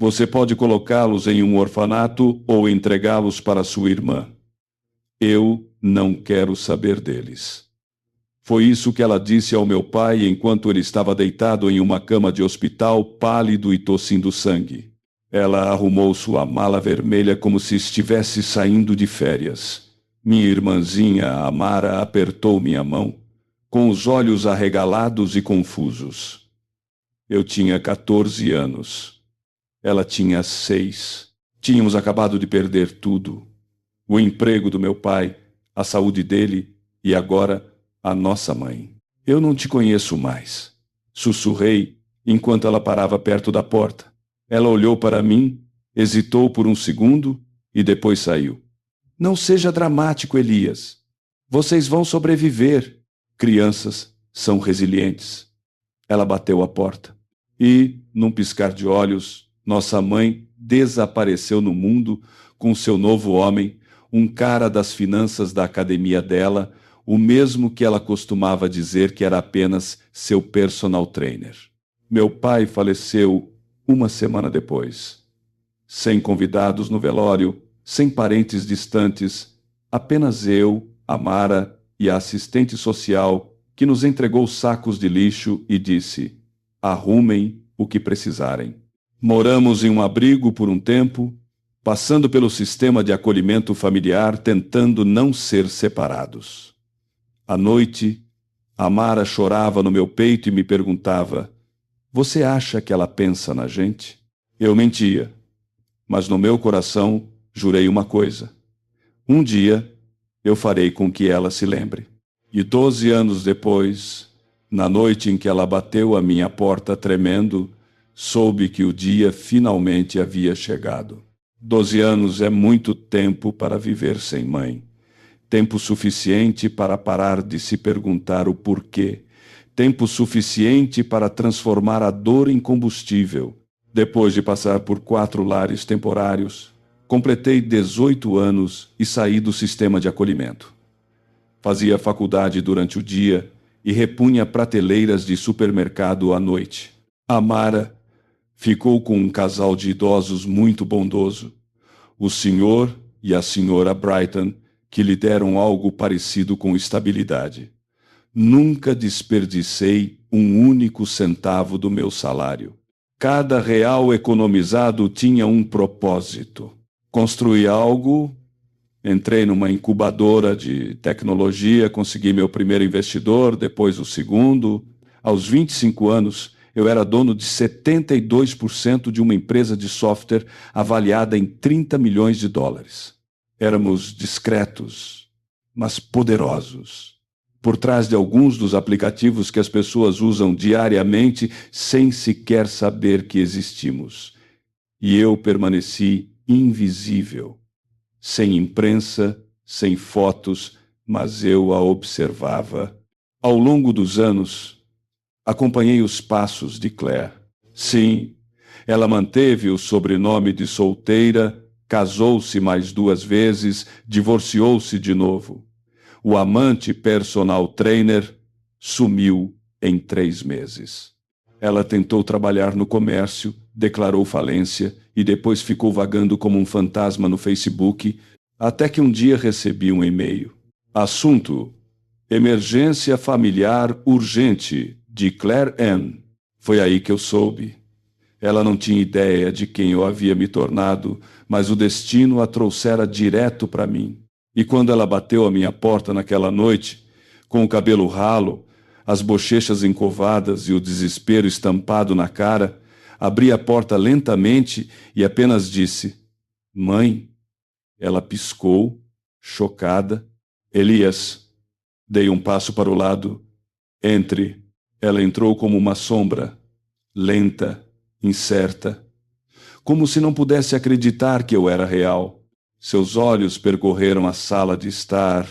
Você pode colocá-los em um orfanato ou entregá-los para sua irmã. Eu não quero saber deles. Foi isso que ela disse ao meu pai enquanto ele estava deitado em uma cama de hospital, pálido e tossindo sangue. Ela arrumou sua mala vermelha como se estivesse saindo de férias. Minha irmãzinha, Amara, apertou minha mão, com os olhos arregalados e confusos. Eu tinha 14 anos. Ela tinha 6. Tínhamos acabado de perder tudo. O emprego do meu pai, a saúde dele e agora a nossa mãe. Eu não te conheço mais. Sussurrei enquanto ela parava perto da porta. Ela olhou para mim, hesitou por um segundo e depois saiu. Não seja dramático, Elias. Vocês vão sobreviver. Crianças são resilientes. Ela bateu a porta. E, num piscar de olhos, nossa mãe desapareceu no mundo com seu novo homem, um cara das finanças da academia dela, o mesmo que ela costumava dizer que era apenas seu personal trainer. Meu pai faleceu uma semana depois. Sem convidados no velório, sem parentes distantes, apenas eu, Amara e a assistente social que nos entregou sacos de lixo e disse: arrumem o que precisarem. Moramos em um abrigo por um tempo, passando pelo sistema de acolhimento familiar, tentando não ser separados. À noite, Amara chorava no meu peito e me perguntava: você acha que ela pensa na gente? Eu mentia, mas no meu coração jurei uma coisa: um dia eu farei com que ela se lembre. E 12 anos depois, na noite em que ela bateu à minha porta tremendo, soube que o dia finalmente havia chegado. 12 anos é muito tempo para viver sem mãe. Tempo suficiente para parar de se perguntar o porquê. Tempo suficiente para transformar a dor em combustível. Depois de passar por 4 lares temporários, completei 18 anos e saí do sistema de acolhimento. Fazia faculdade durante o dia e repunha prateleiras de supermercado à noite. Amara ficou com um casal de idosos muito bondoso, o senhor e a senhora Brighton, que lhe deram algo parecido com estabilidade. Nunca desperdicei um único centavo do meu salário. Cada real economizado tinha um propósito. Construí algo, entrei numa incubadora de tecnologia, consegui meu primeiro investidor, depois o segundo. Aos 25 anos, eu era dono de 72% de uma empresa de software avaliada em 30 milhões de dólares. Éramos discretos, mas poderosos, por trás de alguns dos aplicativos que as pessoas usam diariamente sem sequer saber que existimos. E eu permaneci invisível, sem imprensa, sem fotos, mas eu a observava. Ao longo dos anos, acompanhei os passos de Claire. Sim, ela manteve o sobrenome de solteira, casou-se mais 2 vezes, divorciou-se de novo. O amante personal trainer sumiu em 3 meses. Ela tentou trabalhar no comércio, declarou falência e depois ficou vagando como um fantasma no Facebook, até que um dia recebi um e-mail. Assunto: emergência familiar urgente, de Claire Ann. Foi aí que eu soube. Ela não tinha ideia de quem eu havia me tornado, mas o destino a trouxera direto para mim. E quando ela bateu à minha porta naquela noite, com o cabelo ralo, as bochechas encovadas e o desespero estampado na cara, abri a porta lentamente e apenas disse: mãe. Ela piscou, chocada. Elias. Dei um passo para o lado. Entre. Ela entrou como uma sombra, lenta, incerta, como se não pudesse acreditar que eu era real. Seus olhos percorreram a sala de estar,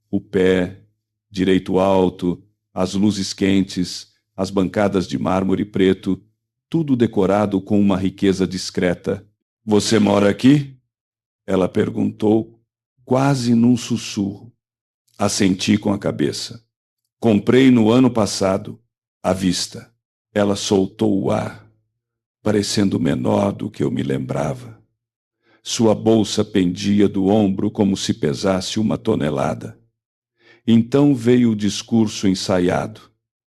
o pé, direito alto, as luzes quentes, as bancadas de mármore preto, tudo decorado com uma riqueza discreta. Você mora aqui? Ela perguntou, quase num sussurro. Assenti com a cabeça. Comprei no ano passado, à vista. Ela soltou o ar. parecendo menor do que eu me lembrava. Sua bolsa pendia do ombro como se pesasse 1 tonelada. Então veio o discurso ensaiado.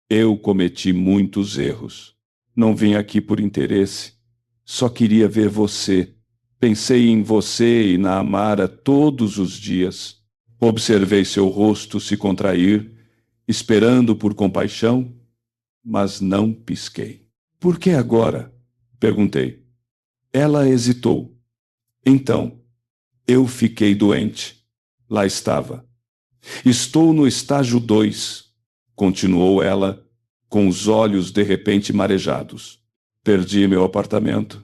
Eu cometi muitos erros. Não vim aqui por interesse. Só queria ver você. Pensei em você e na Amara todos os dias. Observei seu rosto se contrair, esperando por compaixão, mas não pisquei. Por que agora? Perguntei. Ela hesitou. Então, eu fiquei doente. Lá estava. Estou no estágio 2, continuou ela, com os olhos de repente marejados. Perdi meu apartamento.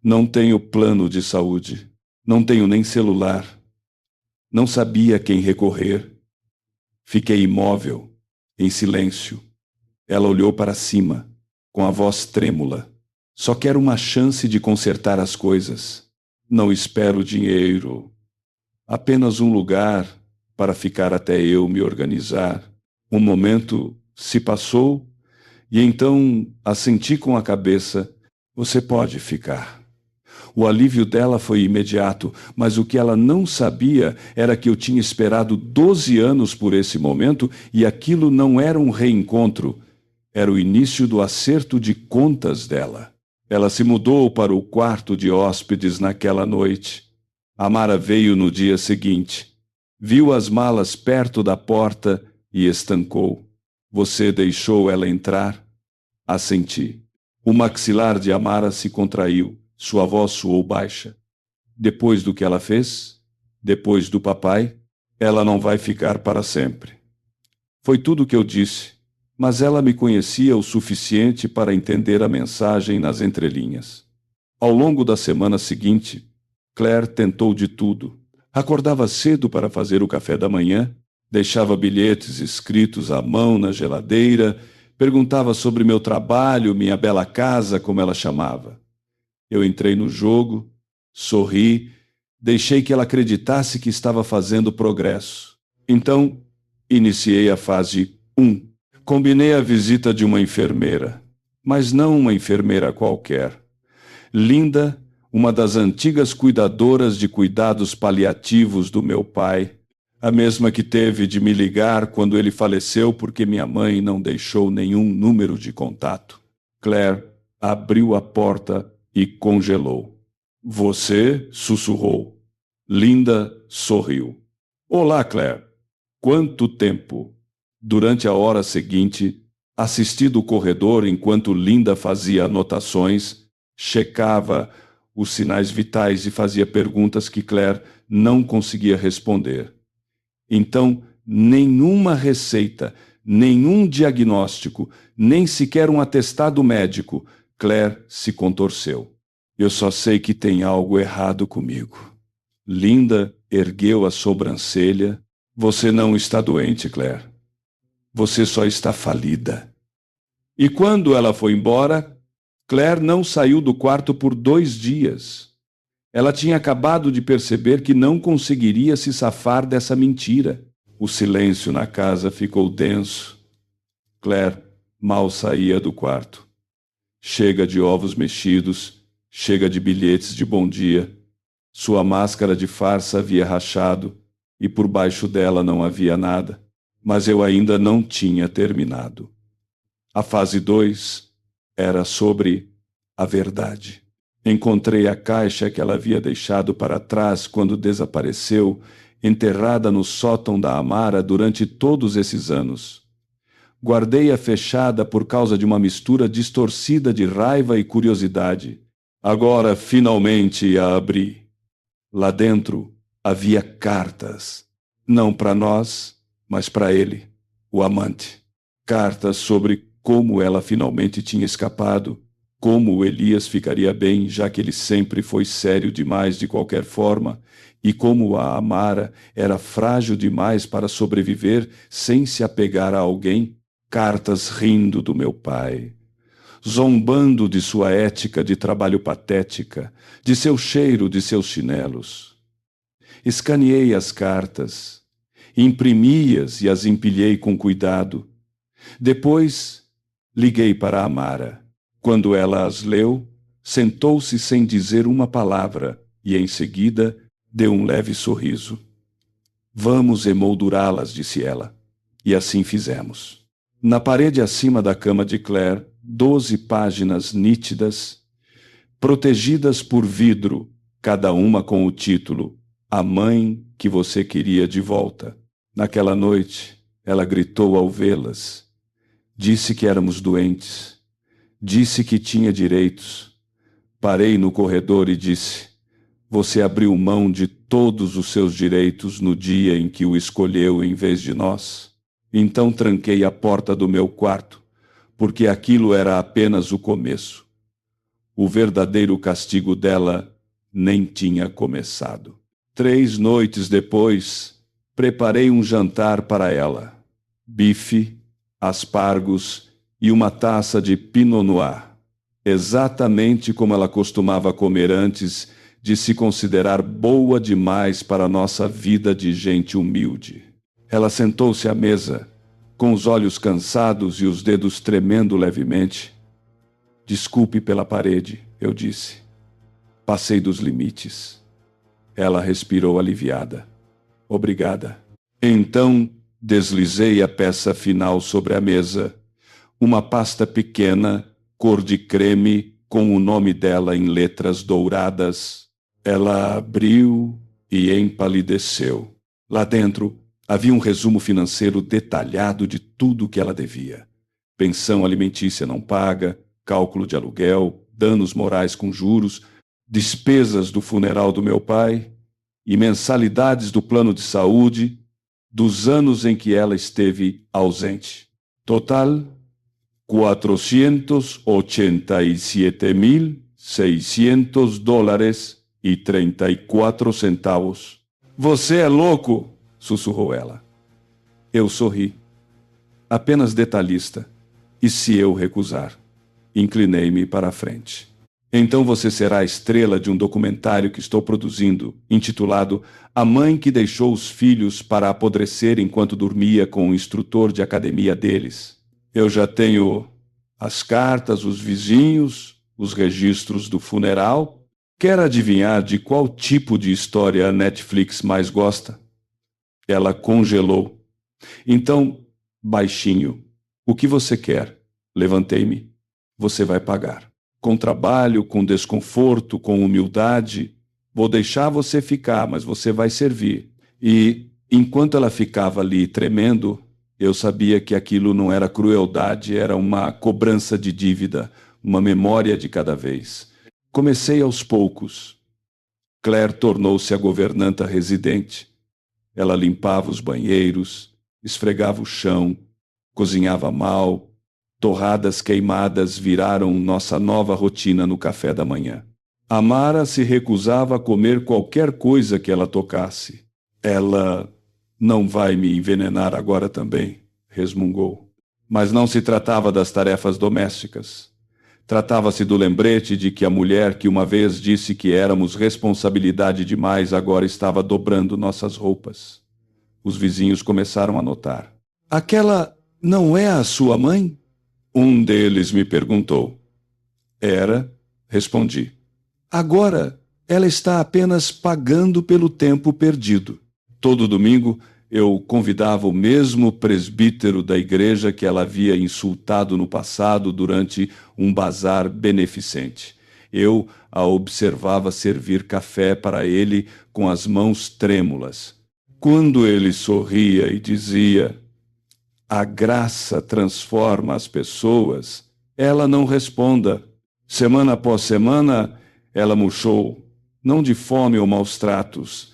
Não tenho plano de saúde. Não tenho nem celular. Não sabia a quem recorrer. Fiquei imóvel, em silêncio. Ela olhou para cima, com a voz trêmula. Só quero uma chance de consertar as coisas. Não espero dinheiro. Apenas um lugar para ficar até eu me organizar. Um momento se passou e então assenti com a cabeça: você pode ficar. O alívio dela foi imediato, mas o que ela não sabia era que eu tinha esperado 12 anos por esse momento e aquilo não era um reencontro, era o início do acerto de contas dela. Ela se mudou para o quarto de hóspedes naquela noite. Amara veio no dia seguinte. Viu as malas perto da porta e estancou. Você deixou ela entrar? Assenti. O maxilar de Amara se contraiu. Sua voz soou baixa. Depois do que ela fez, depois do papai, ela não vai ficar para sempre. Foi tudo o que eu disse, mas ela me conhecia o suficiente para entender a mensagem nas entrelinhas. Ao longo da semana seguinte, Claire tentou de tudo. Acordava cedo para fazer o café da manhã, deixava bilhetes escritos à mão na geladeira, perguntava sobre meu trabalho, minha bela casa, como ela chamava. Eu entrei no jogo, sorri, deixei que ela acreditasse que estava fazendo progresso. Então, iniciei a fase 1. Combinei a visita de uma enfermeira, mas não uma enfermeira qualquer. Linda, uma das antigas cuidadoras de cuidados paliativos do meu pai, a mesma que teve de me ligar quando ele faleceu porque minha mãe não deixou nenhum número de contato. Claire abriu a porta e congelou. Você? Sussurrou. Linda sorriu. Olá, Claire. Quanto tempo? Durante a hora seguinte, assisti do corredor enquanto Linda fazia anotações, checava os sinais vitais e fazia perguntas que Claire não conseguia responder. Então, nenhuma receita, nenhum diagnóstico, nem sequer um atestado médico, Claire se contorceu. Eu só sei que tem algo errado comigo. Linda ergueu a sobrancelha. Você não está doente, Claire. Você só está falida. E quando ela foi embora, Claire não saiu do quarto por 2 dias. Ela tinha acabado de perceber que não conseguiria se safar dessa mentira. O silêncio na casa ficou denso. Claire mal saía do quarto. Chega de ovos mexidos, chega de bilhetes de bom dia. Sua máscara de farsa havia rachado e por baixo dela não havia nada, mas eu ainda não tinha terminado. A fase 2 era sobre a verdade. Encontrei a caixa que ela havia deixado para trás quando desapareceu, enterrada no sótão da Amara durante todos esses anos. Guardei-a fechada por causa de uma mistura distorcida de raiva e curiosidade. Agora, finalmente, a abri. Lá dentro havia cartas. Não para nós, mas para ele, o amante. Cartas sobre como ela finalmente tinha escapado, como o Elias ficaria bem, já que ele sempre foi sério demais de qualquer forma, e como a Amara era frágil demais para sobreviver sem se apegar a alguém. Cartas rindo do meu pai, zombando de sua ética de trabalho patética, de seu cheiro de seus chinelos. Escaneei as cartas, imprimi-as e as empilhei com cuidado. Depois, liguei para a Amara. Quando ela as leu, sentou-se sem dizer uma palavra e, em seguida, deu um leve sorriso. Vamos emoldurá-las, disse ela. E assim fizemos. Na parede acima da cama de Claire, 12 páginas nítidas, protegidas por vidro, cada uma com o título A Mãe que Você Queria de Volta. Naquela noite, ela gritou ao vê-las. Disse que éramos doentes. Disse que tinha direitos. Parei no corredor e disse: Você abriu mão de todos os seus direitos no dia em que o escolheu em vez de nós. Então tranquei a porta do meu quarto, porque aquilo era apenas o começo. O verdadeiro castigo dela nem tinha começado. 3 noites depois, preparei um jantar para ela. Bife, aspargos e uma taça de Pinot Noir. Exatamente como ela costumava comer antes de se considerar boa demais para nossa vida de gente humilde. Ela sentou-se à mesa, com os olhos cansados e os dedos tremendo levemente. Desculpe pela parede, eu disse. Passei dos limites. Ela respirou aliviada. Obrigada. Então, deslizei a peça final sobre a mesa. Uma pasta pequena, cor de creme, com o nome dela em letras douradas. Ela abriu e empalideceu. Lá dentro, havia um resumo financeiro detalhado de tudo o que ela devia. Pensão alimentícia não paga, cálculo de aluguel, danos morais com juros, despesas do funeral do meu pai e mensalidades do plano de saúde dos anos em que ela esteve ausente. Total, $487.600,34. Você é louco, sussurrou ela. Eu sorri. Apenas detalhista. E se eu recusar? Inclinei-me para a frente. Então você será a estrela de um documentário que estou produzindo, intitulado A Mãe que Deixou os Filhos para Apodrecer Enquanto Dormia com o Instrutor de Academia deles. Eu já tenho as cartas, os vizinhos, os registros do funeral. Quer adivinhar de qual tipo de história a Netflix mais gosta? Ela congelou. Então, baixinho, o que você quer? Levantei-me. Você vai pagar. Com trabalho, com desconforto, com humildade. Vou deixar você ficar, mas você vai servir. E, enquanto ela ficava ali tremendo, eu sabia que aquilo não era crueldade, era uma cobrança de dívida, uma memória de cada vez. Comecei aos poucos. Claire tornou-se a governanta residente. Ela limpava os banheiros, esfregava o chão, cozinhava mal. Torradas queimadas viraram nossa nova rotina no café da manhã. Amara se recusava a comer qualquer coisa que ela tocasse. Ela não vai me envenenar agora também, resmungou. Mas não se tratava das tarefas domésticas. Tratava-se do lembrete de que a mulher que uma vez disse que éramos responsabilidade demais agora estava dobrando nossas roupas. Os vizinhos começaram a notar. Aquela não é a sua mãe? Um deles me perguntou. Era, respondi. Agora, ela está apenas pagando pelo tempo perdido. Todo domingo, eu convidava o mesmo presbítero da igreja que ela havia insultado no passado durante um bazar beneficente. Eu a observava servir café para ele com as mãos trêmulas. Quando ele sorria e dizia: a graça transforma as pessoas, ela não responda. Semana após semana, ela murchou, não de fome ou maus tratos,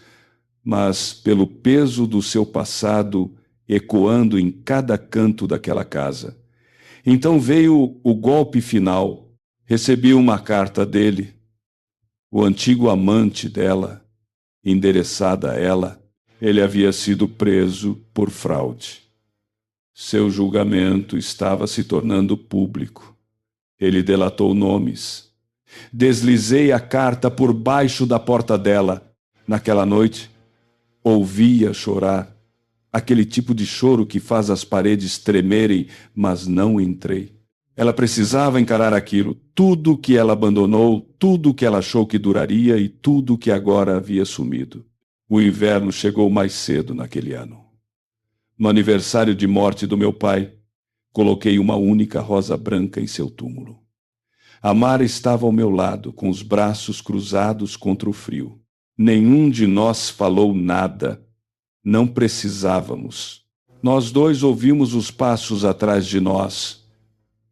mas pelo peso do seu passado ecoando em cada canto daquela casa. Então veio o golpe final. Recebi uma carta dele, o antigo amante dela, endereçada a ela. Ele havia sido preso por fraude. Seu julgamento estava se tornando público. Ele delatou nomes. Deslizei a carta por baixo da porta dela. Naquela noite, ouvia chorar. Aquele tipo de choro que faz as paredes tremerem, mas não entrei. Ela precisava encarar aquilo, tudo que ela abandonou, tudo que ela achou que duraria e tudo que agora havia sumido. O inverno chegou mais cedo naquele ano. No aniversário de morte do meu pai, coloquei uma única rosa branca em seu túmulo. A Mara estava ao meu lado, com os braços cruzados contra o frio. Nenhum de nós falou nada. Não precisávamos. Nós dois ouvimos os passos atrás de nós.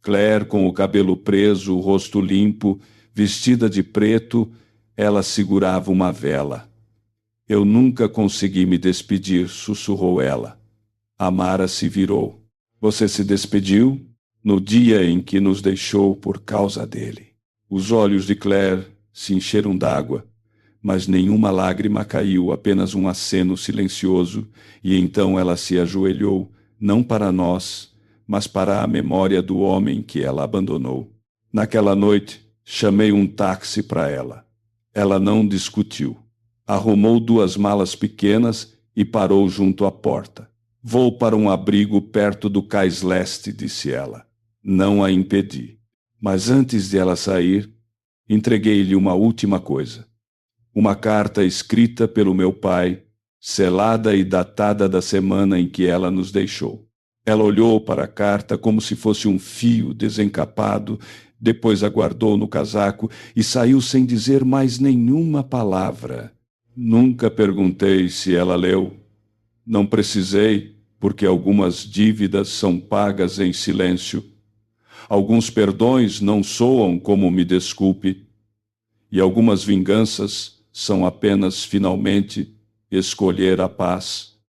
Claire, com o cabelo preso, o rosto limpo, vestida de preto, ela segurava uma vela. Eu nunca consegui me despedir, sussurrou ela. A Mara se virou. Você se despediu? No dia em que nos deixou por causa dele. Os olhos de Claire se encheram d'água, mas nenhuma lágrima caiu, apenas um aceno silencioso, e então ela se ajoelhou, não para nós, mas para a memória do homem que ela abandonou. Naquela noite, chamei um táxi para ela. Ela não discutiu. Arrumou 2 malas pequenas e parou junto à porta. Vou para um abrigo perto do cais leste, disse ela. Não a impedi. Mas antes de ela sair, entreguei-lhe uma última coisa. Uma carta escrita pelo meu pai, selada e datada da semana em que ela nos deixou. Ela olhou para a carta como se fosse um fio desencapado, depois a guardou no casaco e saiu sem dizer mais nenhuma palavra. Nunca perguntei se ela leu. Não precisei, porque algumas dívidas são pagas em silêncio. Alguns perdões não soam como me desculpe, e algumas vinganças são apenas, finalmente, escolher a paz.